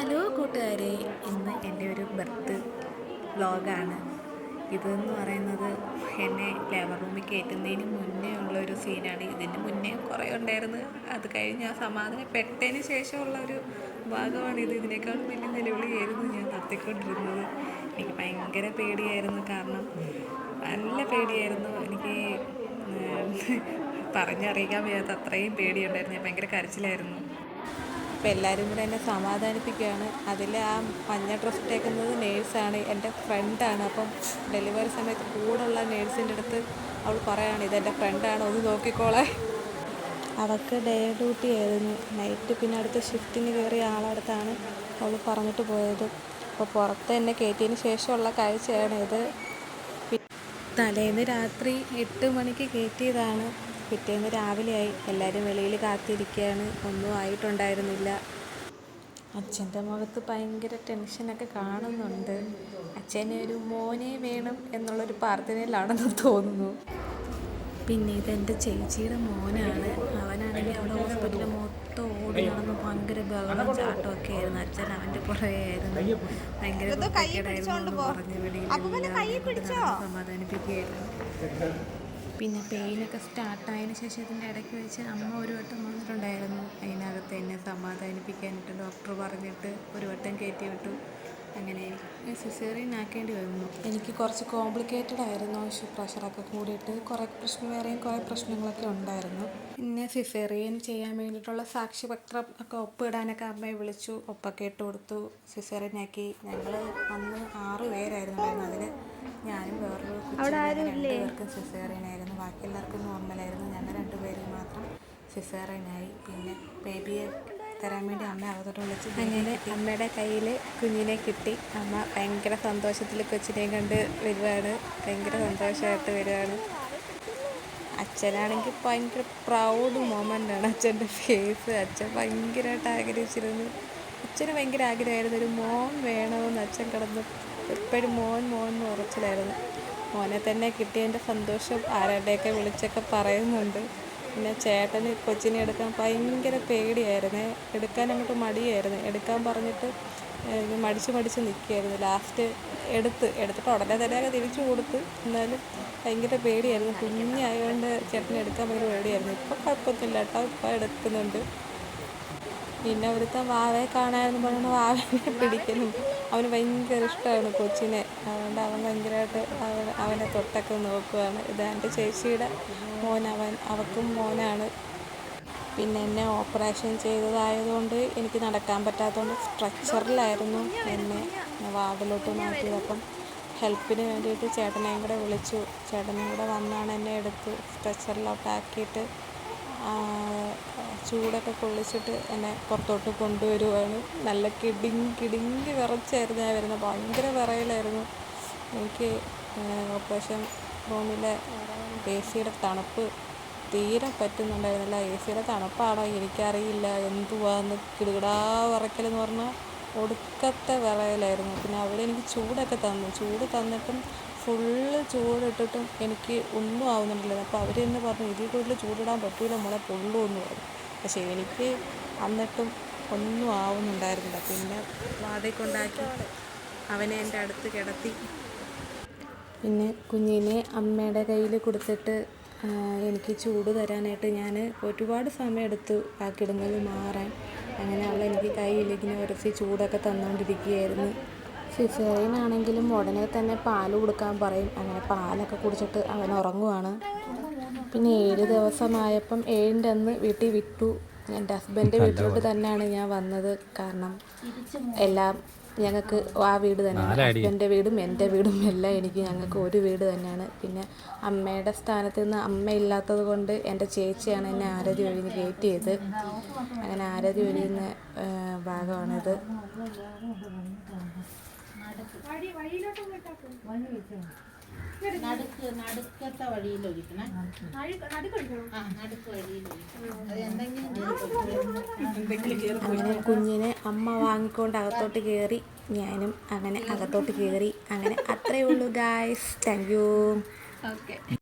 Hello കൂട്ടുകാരെ, ഇന്ന് എൻ്റെ ഒരു ബർത്ത് വ്ളോഗാണ്. ഇതെന്ന് പറയുന്നത് എന്നെ ലേബർ റൂമിൽ കയറ്റുന്നതിന് മുന്നേ ഉള്ളൊരു സീനാണ്. ഇതിന് മുന്നേ കുറേ ഉണ്ടായിരുന്നു. അത് കഴിഞ്ഞ് ആ സമാധാനപ്പെട്ടതിന് ശേഷമുള്ള ഒരു ഭാഗമാണിത്. ഇതിനേക്കാളും വലിയ നിലവിളിയായിരുന്നു ഞാൻ നടത്തിക്കൊണ്ടിരുന്നത്. എനിക്ക് ഭയങ്കര പേടിയായിരുന്നു. കാരണം നല്ല പേടിയായിരുന്നു എനിക്ക്. പറഞ്ഞറിയിക്കാൻ വയ്യാത്ത അത്രയും പേടിയുണ്ടായിരുന്നു. ഞാൻ ഭയങ്കര കരച്ചിലായിരുന്നു. അപ്പോൾ എല്ലാവരും കൂടെ എന്നെ സമാധാനിപ്പിക്കുകയാണ്. അതിൽ ആ മഞ്ഞ ഡ്രസ്സ് ഇട്ടേക്കുന്നത് നേഴ്സാണ്, എൻ്റെ ഫ്രണ്ടാണ്. അപ്പം ഡെലിവറി സമയത്ത് കൂടുള്ള നേഴ്സിൻ്റെ അടുത്ത് അവൾ പറയുകയാണ്, ഇതെൻ്റെ ഫ്രണ്ടാണ്, ഒന്ന് നോക്കിക്കോളെ. അവൾക്ക് ഡേ ഡ്യൂട്ടി ആയിരുന്നു. നൈറ്റ് പിന്നെ അടുത്ത ഷിഫ്റ്റിന് കയറിയ ആളടുത്താണ് അവൾ പറഞ്ഞിട്ട് പോയത്. അപ്പോൾ പുറത്ത് എന്നെ കയറ്റിയതിന് ശേഷമുള്ള കാഴ്ചയാണ് ഇത്. തലേന്ന് രാത്രി 8 മണിക്ക് കയറ്റിയതാണ്. പിറ്റേന്ന് രാവിലെയായി. എല്ലാവരും വെളിയിൽ കാത്തിരിക്കുകയാണ്. ഒന്നും ആയിട്ടുണ്ടായിരുന്നില്ല. അച്ഛൻ്റെ മുഖത്ത് ഭയങ്കര ടെൻഷനൊക്കെ കാണുന്നുണ്ട്. അച്ഛനെ ഒരു മോനെ വേണം എന്നുള്ളൊരു പ്രാർത്ഥനയിലാണെന്ന് തോന്നുന്നു. പിന്നെ ഇതെൻ്റെ ചേച്ചിയുടെ മോനാണ്. അവനാണെങ്കിൽ അവിടെ ഹോസ്പിറ്റലിൽ മൊത്തം ഓടി നടന്ന് ഭയങ്കര ബഹളം ചാട്ടമൊക്കെ ആയിരുന്നു. അച്ഛൻ അവൻ്റെ പുറകെ ആയിരുന്നു. ഭയങ്കര പറഞ്ഞ് വെളിയിൽ സമാധാനിപ്പിക്കുകയായിരുന്നു. പിന്നെ പെയിനൊക്കെ സ്റ്റാർട്ടായതിന് ശേഷം ഇതിൻ്റെ ഇടയ്ക്ക് വെച്ച് അമ്മ ഒരു വട്ടം വന്നിട്ടുണ്ടായിരുന്നു. അതിനകത്ത് എന്നെ സമാധാനിപ്പിക്കാനായിട്ട് ഡോക്ടർ പറഞ്ഞിട്ട് ഒരു വട്ടം കയറ്റി വിട്ടു. അങ്ങനെ സിസേറിയൻ ആക്കേണ്ടി വന്നു. എനിക്ക് കുറച്ച് കോംപ്ലിക്കേറ്റഡ് ആയിരുന്നു. പ്രഷറൊക്കെ കൂടിയിട്ട് വേറെയും കുറേ പ്രശ്നങ്ങളൊക്കെ ഉണ്ടായിരുന്നു. പിന്നെ സിസേറിയൻ ചെയ്യാൻ വേണ്ടിയിട്ടുള്ള സാക്ഷ്യപത്രം ഒക്കെ ഒപ്പിടാനൊക്കെ അമ്മയെ വിളിച്ചു. ഒപ്പൊക്കെ ഇട്ട് കൊടുത്തു. സിസേറിയനാക്കി. ഞങ്ങൾ അന്ന് 6 പേരായിരുന്നു ഉണ്ടായിരുന്നത്. അതിൽ ഞാനും വേറൊരു 2 പേർക്കും സിസേറിയനായിരുന്നു. ബാക്കി എല്ലാവർക്കും നോർമലായിരുന്നു. ഞങ്ങൾ 2 പേരും മാത്രം സിസേറിയനായി. പിന്നെ ബേബിയെ തരാൻ വേണ്ടി അമ്മ അകത്തോട്ട് വിളിച്ച്. അങ്ങനെ അമ്മയുടെ കയ്യിൽ കുഞ്ഞിനെ കിട്ടി. അമ്മ ഭയങ്കര സന്തോഷത്തിൽ കൊച്ചിനെയും കണ്ട് വരുവാണ്. ഭയങ്കര സന്തോഷമായിട്ട് വരുവാണ്. അച്ഛനാണെങ്കിൽ ഭയങ്കര പ്രൗഡ് മൊമെൻ്റാണ് അച്ഛൻ്റെ ഫേസ്. അച്ഛൻ ഭയങ്കരമായിട്ട് ആഗ്രഹിച്ചിരുന്നു. അച്ഛന് ഭയങ്കര ആഗ്രഹമായിരുന്നു ഒരു മോൻ വേണമെന്ന്. അച്ഛൻ കിടന്ന് എപ്പോഴും മോൻ എന്ന് ഉറച്ചിലായിരുന്നു. മോനെ തന്നെ കിട്ടിയതിൻ്റെ സന്തോഷം ആരുടെയൊക്കെ വിളിച്ചൊക്കെ പറയുന്നുണ്ട്. പിന്നെ ചേട്ടന് കൊച്ചിനെ എടുക്കാൻ ഭയങ്കര പേടിയായിരുന്നു. എടുക്കാൻ അങ്ങോട്ട് മടിയായിരുന്നു. എടുക്കാൻ പറഞ്ഞിട്ട് മടിച്ച് നിൽക്കുകയായിരുന്നു. ലാസ്റ്റ് എടുത്തിട്ട് ഉടനെ തന്നെ തിരിച്ചു കൊടുത്ത്. എന്നാലും ഭയങ്കര പേടിയായിരുന്നു. കുഞ്ഞായതുകൊണ്ട് ചേട്ടനെ എടുക്കാൻ ഭയങ്കര പേടിയായിരുന്നു. ഇപ്പോൾ കുഴപ്പമൊന്നുമില്ല കേട്ടോ, ഇപ്പോൾ എടുക്കുന്നുണ്ട്. പിന്നെ ഒരുത്തൻ വാവയെ കാണാമെന്ന് പറഞ്ഞാൽ വാവനെ പിടിക്കലും. അവന് ഭയങ്കര ഇഷ്ടമാണ് കൊച്ചിനെ. അതുകൊണ്ട് അവൻ ഭയങ്കരമായിട്ട് അവനെ തൊട്ടൊക്കെ നോക്കുകയാണ്. ഇത് എൻ്റെ ചേച്ചിയുടെ മോൻ. അവൾക്കും മോനാണ്. പിന്നെ എന്നെ ഓപ്പറേഷൻ ചെയ്തതായതുകൊണ്ട് എനിക്ക് നടക്കാൻ പറ്റാത്തതുകൊണ്ട് സ്ട്രെച്ചറിലായിരുന്നു എന്നെ വാർഡിലോട്ട് മാറ്റിയത്. അപ്പം ഹെൽപ്പിന് വേണ്ടിയിട്ട് ചേട്ടനെയും കൂടെ വിളിച്ചു. ചേട്ടനെയും കൂടെ വന്നാണ് എന്നെ എടുത്ത് സ്ട്രെച്ചറിലോട്ടാക്കിയിട്ട് ചൂടൊക്കെ കൊള്ളിച്ചിട്ട് എന്നെ പുറത്തോട്ട് കൊണ്ടുവരുവാണ്. നല്ല കിടുങ്ങി വിറച്ചായിരുന്നു ഞാൻ വരുന്നത്. ഭയങ്കര വിറയലായിരുന്നു. എനിക്ക് ഓപ്പറേഷൻ റൂമിലെ AC തണുപ്പ് തീരെ പറ്റുന്നുണ്ടായിരുന്നില്ല. AC തണുപ്പാണോ എനിക്കറിയില്ല, എന്തുവാന്ന് കിടുകിടാ വിറയ്ക്കലെന്ന് പറഞ്ഞാൽ ഒടുക്കത്തെ വിറയലായിരുന്നു. പിന്നെ അവരെനിക്ക് ചൂടൊക്കെ ചൂട് തന്നിട്ടും ഫുള്ള് ചൂടിട്ടിട്ടും എനിക്ക് ഒന്നും ആവുന്നുണ്ടല്ലോ. അപ്പോൾ അവർ തന്നെ പറഞ്ഞു, ഇതിൽ കൂടുതൽ ചൂടിടാൻ പറ്റൂല മോളെ, പൊള്ളുമെന്ന് പറഞ്ഞു. പക്ഷേ എനിക്ക് എന്നിട്ടും ഒന്നും ആവുന്നുണ്ടായിരുന്നില്ല. പിന്നെ വാതിൽ കൊണ്ടാക്കി അവനെ എൻ്റെ അടുത്ത് കിടത്തി. പിന്നെ കുഞ്ഞിനെ അമ്മയുടെ കയ്യിൽ കൊടുത്തിട്ട് എനിക്ക് ചൂട് തരാനായിട്ട് ഞാൻ ഒരുപാട് സമയമെടുത്തു ആ കിടന്നത് മാറാൻ. അങ്ങനെ എനിക്ക് കയ്യിലിങ്ങനെ ഉരസി ചൂടൊക്കെ തന്നുകൊണ്ടിരിക്കുകയായിരുന്നു. സിസേറിയനാണെങ്കിലും ഉടനെ തന്നെ പാല് കൊടുക്കാൻ പറയും. അങ്ങനെ പാലൊക്കെ കുടിച്ചിട്ട് അവൻ ഉറങ്ങുവാണ്. പിന്നെ 7 ദിവസമായപ്പം 7ൻ്റെ അന്ന് വീട്ടിൽ വിട്ടു. എൻ്റെ ഹസ്ബൻഡ് വീട്ടിലോട്ട് തന്നെയാണ് ഞാൻ വന്നത്. കാരണം എല്ലാം ഞങ്ങൾക്ക് ആ വീട് തന്നെയാണ്. ഹസ്ബൻഡിൻ്റെ വീടും എൻ്റെ വീടും എല്ലാം ഞങ്ങൾക്ക് ഒരു വീട് തന്നെയാണ്. പിന്നെ അമ്മയുടെ സ്ഥാനത്ത് നിന്ന് അമ്മയില്ലാത്തത് കൊണ്ട് എൻ്റെ ചേച്ചിയാണ് എന്നെ ആരതി ഒഴിഞ്ഞ് കയറ്റിയത്. അങ്ങനെ ആരതി ഒഴിയുന്ന ഭാഗമാണിത്. നടുക്കത്തെ വഴിയിലൊഴിക്കണം. അങ്ങനെ കുഞ്ഞിനെ അമ്മ വാങ്ങിക്കൊണ്ട് അകത്തോട്ട് കയറി. ഞാനും അങ്ങനെ അകത്തോട്ട് കയറി. അങ്ങനെ അത്രയേ ഉള്ളൂ ഗായ്സ്. Thank you.